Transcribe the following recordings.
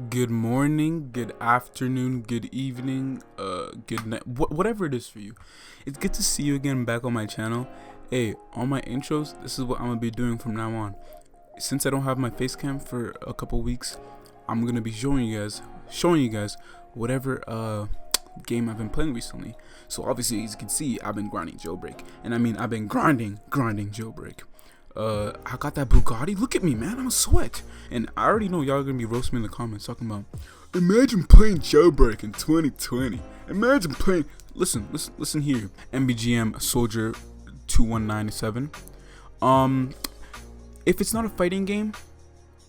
Good morning, good afternoon, good evening, good night, whatever it is for you. It's good to see you again back on my channel. Hey, on my intros, this is what I'm gonna be doing from now on. Since I don't have my face cam for a couple weeks, I'm gonna be showing you guys whatever game I've been playing recently. So obviously, as you can see, I've been grinding jailbreak, and I mean I've been grinding jailbreak. I got that Bugatti. Look at me, man. I'm a sweat. And I already know y'all are gonna be roasting me in the comments talking about, imagine playing jailbreak in 2020. Imagine playing. Listen here. MBGM Soldier 2197. If it's not a fighting game,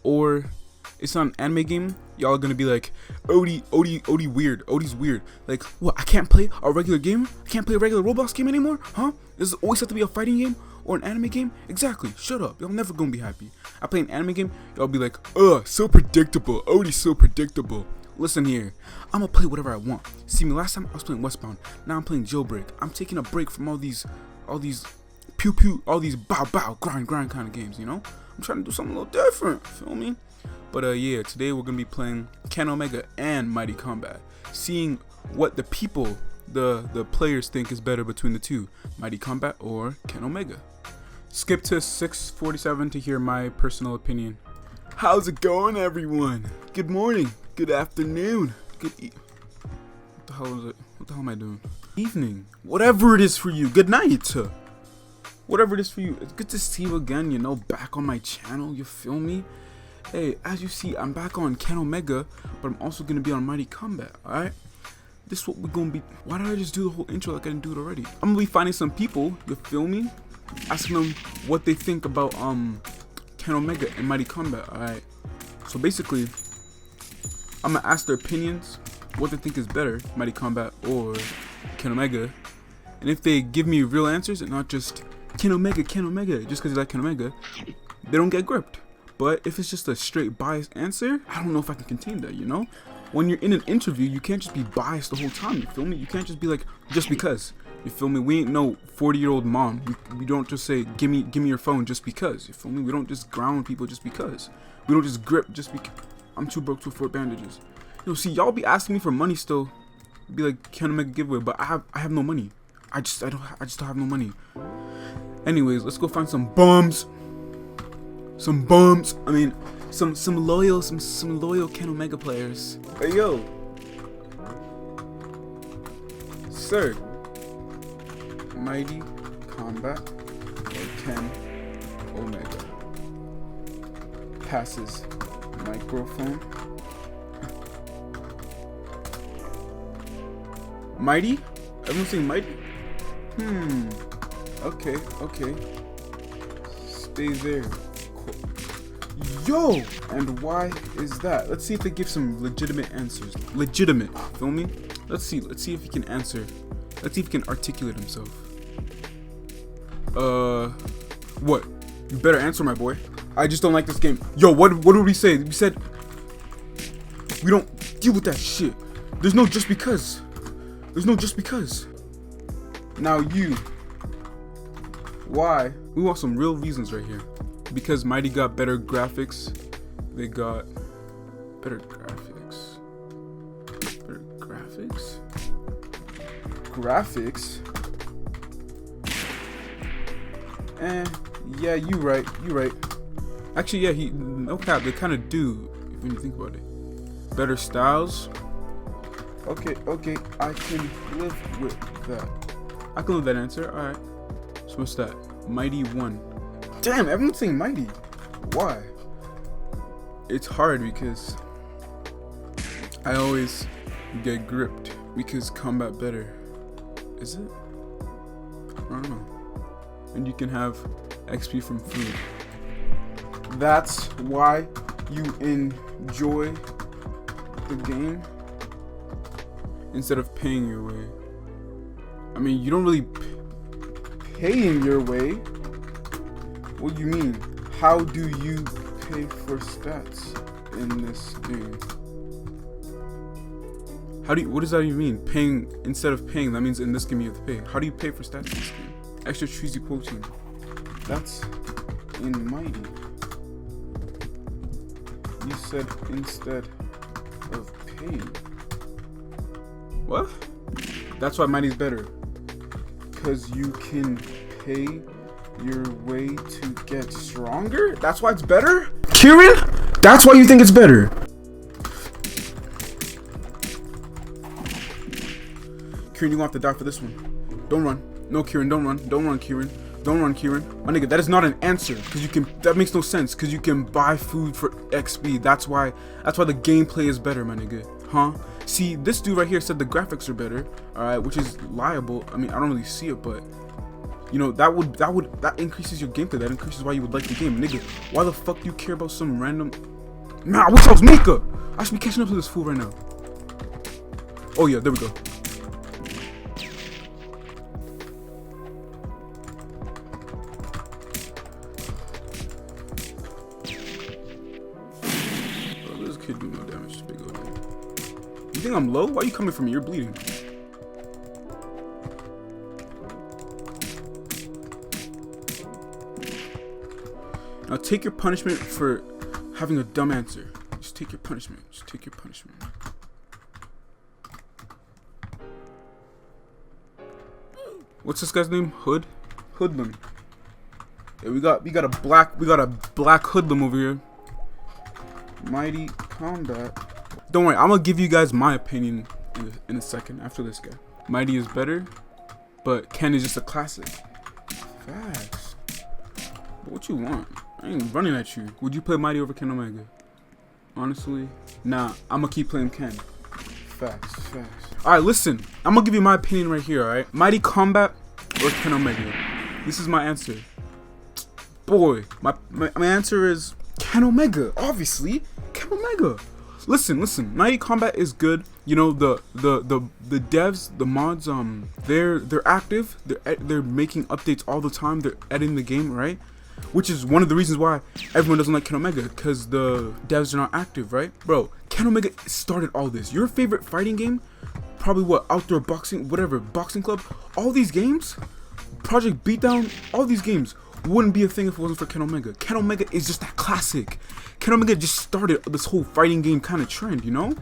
or it's not an anime game, y'all are gonna be like, OD weird. OD's weird. Like, what? I can't play a regular game? I can't play a regular Roblox game anymore? Huh? Does it always have to be a fighting game? Or an anime game? Exactly. Shut up. Y'all never gonna be happy. I play an anime game, y'all be like, so predictable. Odie's so predictable. Listen here. I'ma play whatever I want. See me last time I was playing Westbound. Now I'm playing Jailbreak. I'm taking a break from all these pew pew, all these bow bow, grind kind of games, you know? I'm trying to do something a little different. Feel me? But yeah, today we're gonna be playing Ken Omega and Mighty Combat. Seeing what the people, the players think is better between the two, Mighty Combat or Ken Omega. Skip to 6:47 to hear my personal opinion. How's it going, everyone? Good morning, good afternoon, what the hell is it? What the hell am I doing? Evening, whatever it is for you. Good night, whatever it is for you. It's good to see you again, you know, back on my channel, you feel me? Hey, as you see, I'm back on Ken Omega, but I'm also gonna be on Mighty Combat, alright? This is what we're gonna be. Why did I just do the whole intro like I didn't do it already? I'm gonna be finding some people, you feel me? Asking them what they think about Ken Omega and Mighty Combat. Alright, so basically I'm gonna ask their opinions, what they think is better, Mighty Combat or Ken Omega, and if they give me real answers and not just Ken Omega just because they like Ken Omega, they don't get gripped. But if it's just a straight biased answer, I don't know if I can contain that, you know? When you're in an interview, you can't just be biased the whole time, you feel me? You can't just be like, just because. You feel me? We ain't no 40-year-old mom. We don't just say, give me your phone just because. You feel me? We don't just ground people just because. We don't just grip just because. I'm too broke to afford bandages. You know, see, y'all be asking me for money still. Be like, can I make a giveaway? But I have no money. I just don't have no money. Anyways, let's go find some bums. Some bums. I mean, some loyal Ken Omega players. Hey yo, sir. Mighty Combat or Ken Omega? Passes microphone. Mighty? Everyone's saying Mighty? Okay. Stay there. Cool. Yo! And why is that? Let's see if they give some legitimate answers. Legitimate, feel me? Let's see if he can answer. Let's see if he can articulate himself. What? You better answer, my boy. I just don't like this game. Yo, what did we say? We said we don't deal with that shit. There's no just because. Now you. Why? We want some real reasons right here. Because Mighty got better graphics. They got better graphics. Graphics? Yeah, you right. Actually, yeah, no cap, they kind of do, when you think about it. Better styles. Okay, I can live with that. I can live with that answer, alright. So what's that? Mighty 1. Damn, everyone's saying Mighty. Why? It's hard because I always get gripped because combat better. Is it? I don't know. And you can have XP from food. That's why you enjoy the game instead of paying your way. I mean, you don't really pay in your way. What do you mean? How do you pay for stats in this game? What does that even mean? Paying instead of paying, that means in this game you have to pay. How do you pay for stats in this game? Extra cheesy protein. That's in Mighty. You said instead of pain. What? That's why Mighty's better. Because you can pay your way to get stronger? That's why it's better? Kieran? That's why you think it's better? Kieran, you gonna have to die for this one. Don't run. No, Kieran, don't run. Don't run, Kieran. Don't run, Kieran. My nigga, that is not an answer. Because you can, that makes no sense. Because you can buy food for XP. That's why the gameplay is better, my nigga. Huh? See, this dude right here said the graphics are better. Alright, which is liable. I mean, I don't really see it, but you know, that increases your gameplay. That increases why you would like the game. Nigga, why the fuck do you care about some random... Nah, I wish I was Mika! I should be catching up to this fool right now. Oh yeah, there we go. Do no damage to big OD. You think I'm low? Why are you coming from me? You're bleeding. Now take your punishment for having a dumb answer. Just take your punishment. Just take your punishment. What's this guy's name? Hoodlum. Yeah, we got a black hoodlum over here. Mighty Combat. Don't worry, I'm gonna give you guys my opinion in a second after this guy. Mighty is better, but Ken is just a classic. Facts. But what you want? I ain't running at you. Would you play Mighty over Ken Omega? Honestly, nah. I'm gonna keep playing Ken. Facts. Alright, listen. I'm gonna give you my opinion right here, alright? Mighty Combat or Ken Omega? This is my answer. Boy, my answer is Ken Omega, obviously. Ken Omega. Listen. Mighty Combat is good. You know, the devs, the mods, they're active. They're making updates all the time. They're editing the game, right? Which is one of the reasons why everyone doesn't like Ken Omega, because the devs are not active, right? Bro, Ken Omega started all this. Your favorite fighting game, probably what, outdoor boxing, whatever, boxing club, all these games, Project Beatdown, all these games wouldn't be a thing if it wasn't for Ken Omega. Ken Omega is just that classic. Ken Omega just started this whole fighting game kind of trend, you know?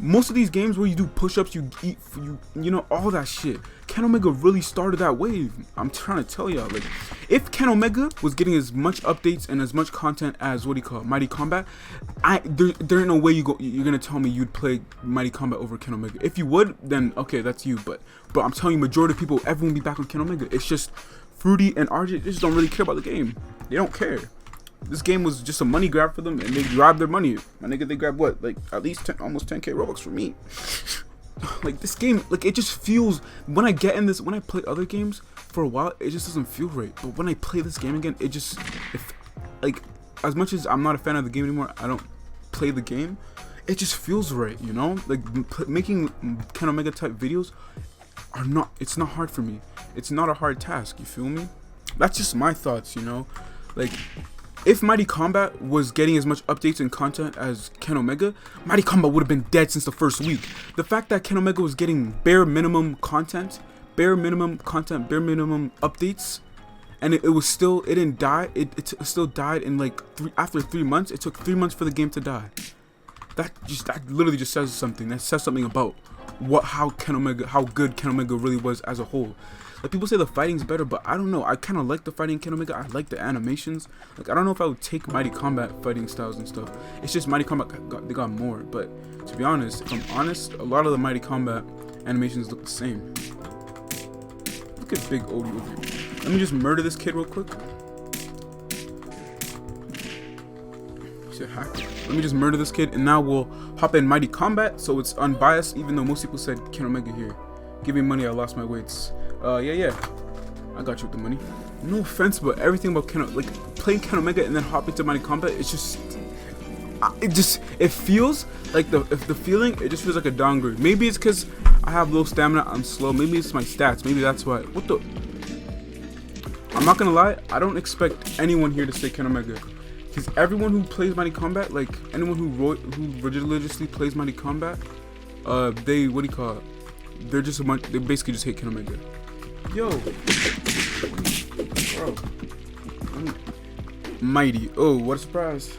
Most of these games where you do push-ups, you eat, you know, all that shit. Ken Omega really started that wave. I'm trying to tell y'all, like, if Ken Omega was getting as much updates and as much content as Mighty Combat, there ain't no way you're gonna tell me you'd play Mighty Combat over Ken Omega. If you would, then okay, that's you. But I'm telling you, majority of people, everyone be back on Ken Omega. It's just Fruity and RJ, they just don't really care about the game. They don't care. This game was just a money grab for them, and they grabbed their money. My nigga, they grabbed what? Like, at least almost 10k Robux for me. Like, this game, like, it just feels, when I get in this, when I play other games, for a while, it just doesn't feel right. But when I play this game again, like, as much as I'm not a fan of the game anymore, I don't play the game, it just feels right, you know? Like, making Ken Omega type videos it's not hard for me. It's not a hard task, you feel me? That's just my thoughts, you know? Like, if Mighty Combat was getting as much updates and content as Ken Omega, Mighty Combat would have been dead since the first week. The fact that Ken Omega was getting bare minimum content, bare minimum updates, and it didn't die. It still died in like after 3 months. It took 3 months for the game to die. That literally just says something. That says something about how good Ken Omega really was as a whole. Like, people say the fighting's better, but I don't know. I kind of like the fighting in Ken Omega. I like the animations. Like, I don't know if I would take Mighty Combat fighting styles and stuff. It's just Mighty Combat they got more. But to be honest, if I'm honest, a lot of the Mighty Combat animations look the same. Look at Big OD over here. Let me just murder this kid real quick. He said hacker. Let me just murder this kid, and now we'll hop in Mighty Combat, so it's unbiased, even though most people said Ken Omega here. Give me money, I lost my weights. Yeah. I got you with the money. No offense, but everything about playing Ken Omega and then hopping to Mighty Combat, it's just... It feels like the feeling, it just feels like a downgrade. Maybe it's because I have low stamina, I'm slow. Maybe it's my stats. Maybe that's why. What the... I'm not gonna lie, I don't expect anyone here to say Ken Omega. Because everyone who plays Mighty Combat, like anyone who religiously plays Mighty Combat, they basically just hate Ken Omega. Yo, bro, Mighty. Oh, what a surprise!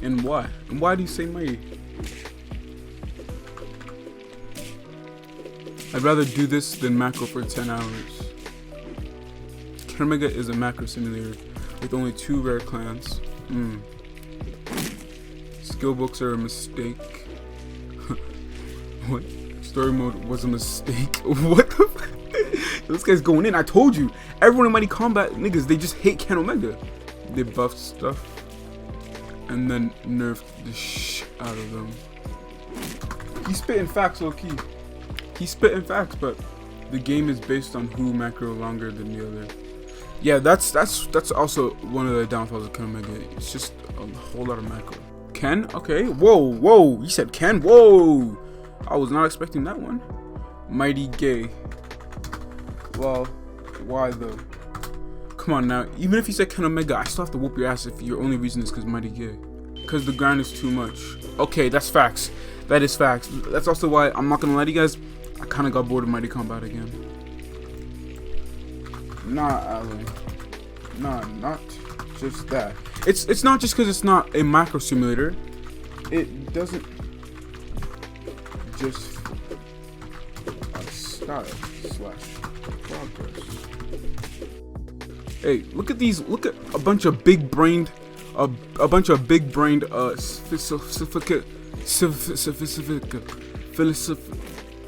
And why? And why do you say mighty? I'd rather do this than macro for 10 hours. Ken Omega is a macro simulator with only 2 rare clans. Skill books are a mistake. What? Story mode was a mistake. What the fuck? This guy's going in. I told you. Everyone in Mighty Combat niggas, they just hate Ken Omega. They buffed stuff and then nerfed the shit out of them. He's spitting facts, low key. He's spitting facts, but the game is based on who macro longer than the other. Yeah, that's also one of the downfalls of Ken Omega. It's just a whole lot of macro. Ken? Okay. Whoa. You said Ken? Whoa. I was not expecting that one. Mighty gay. Well, why though? Come on now. Even if you said Ken Omega, I still have to whoop your ass if your only reason is because Mighty gay. Because the grind is too much. Okay, that's facts. That is facts. That's also why I'm not gonna lie to you guys. I kind of got bored of Mighty Combat again. Nah, Alan. Nah, not just that. It's not just because it's not a macro simulator. It doesn't just style / progress. Hey, look at these. Look at a bunch of big-brained,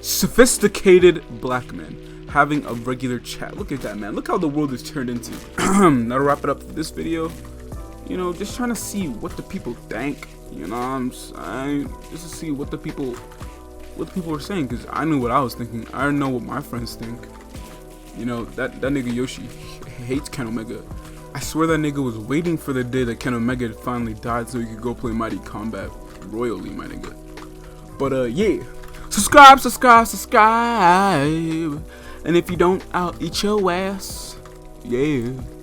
sophisticated black men having a regular chat. Look at that, man. Look how the world is turned into. That'll wrap it up for this video. You know, just trying to see what the people think. You know what I'm saying? Just to see what the people were saying, because I knew what I was thinking. I know what my friends think. You know, that nigga Yoshi hates Ken Omega. I swear that nigga was waiting for the day that Ken Omega finally died so he could go play Mighty Combat royally, my nigga. But yeah. Subscribe. And if you don't, I'll eat your ass. Yeah.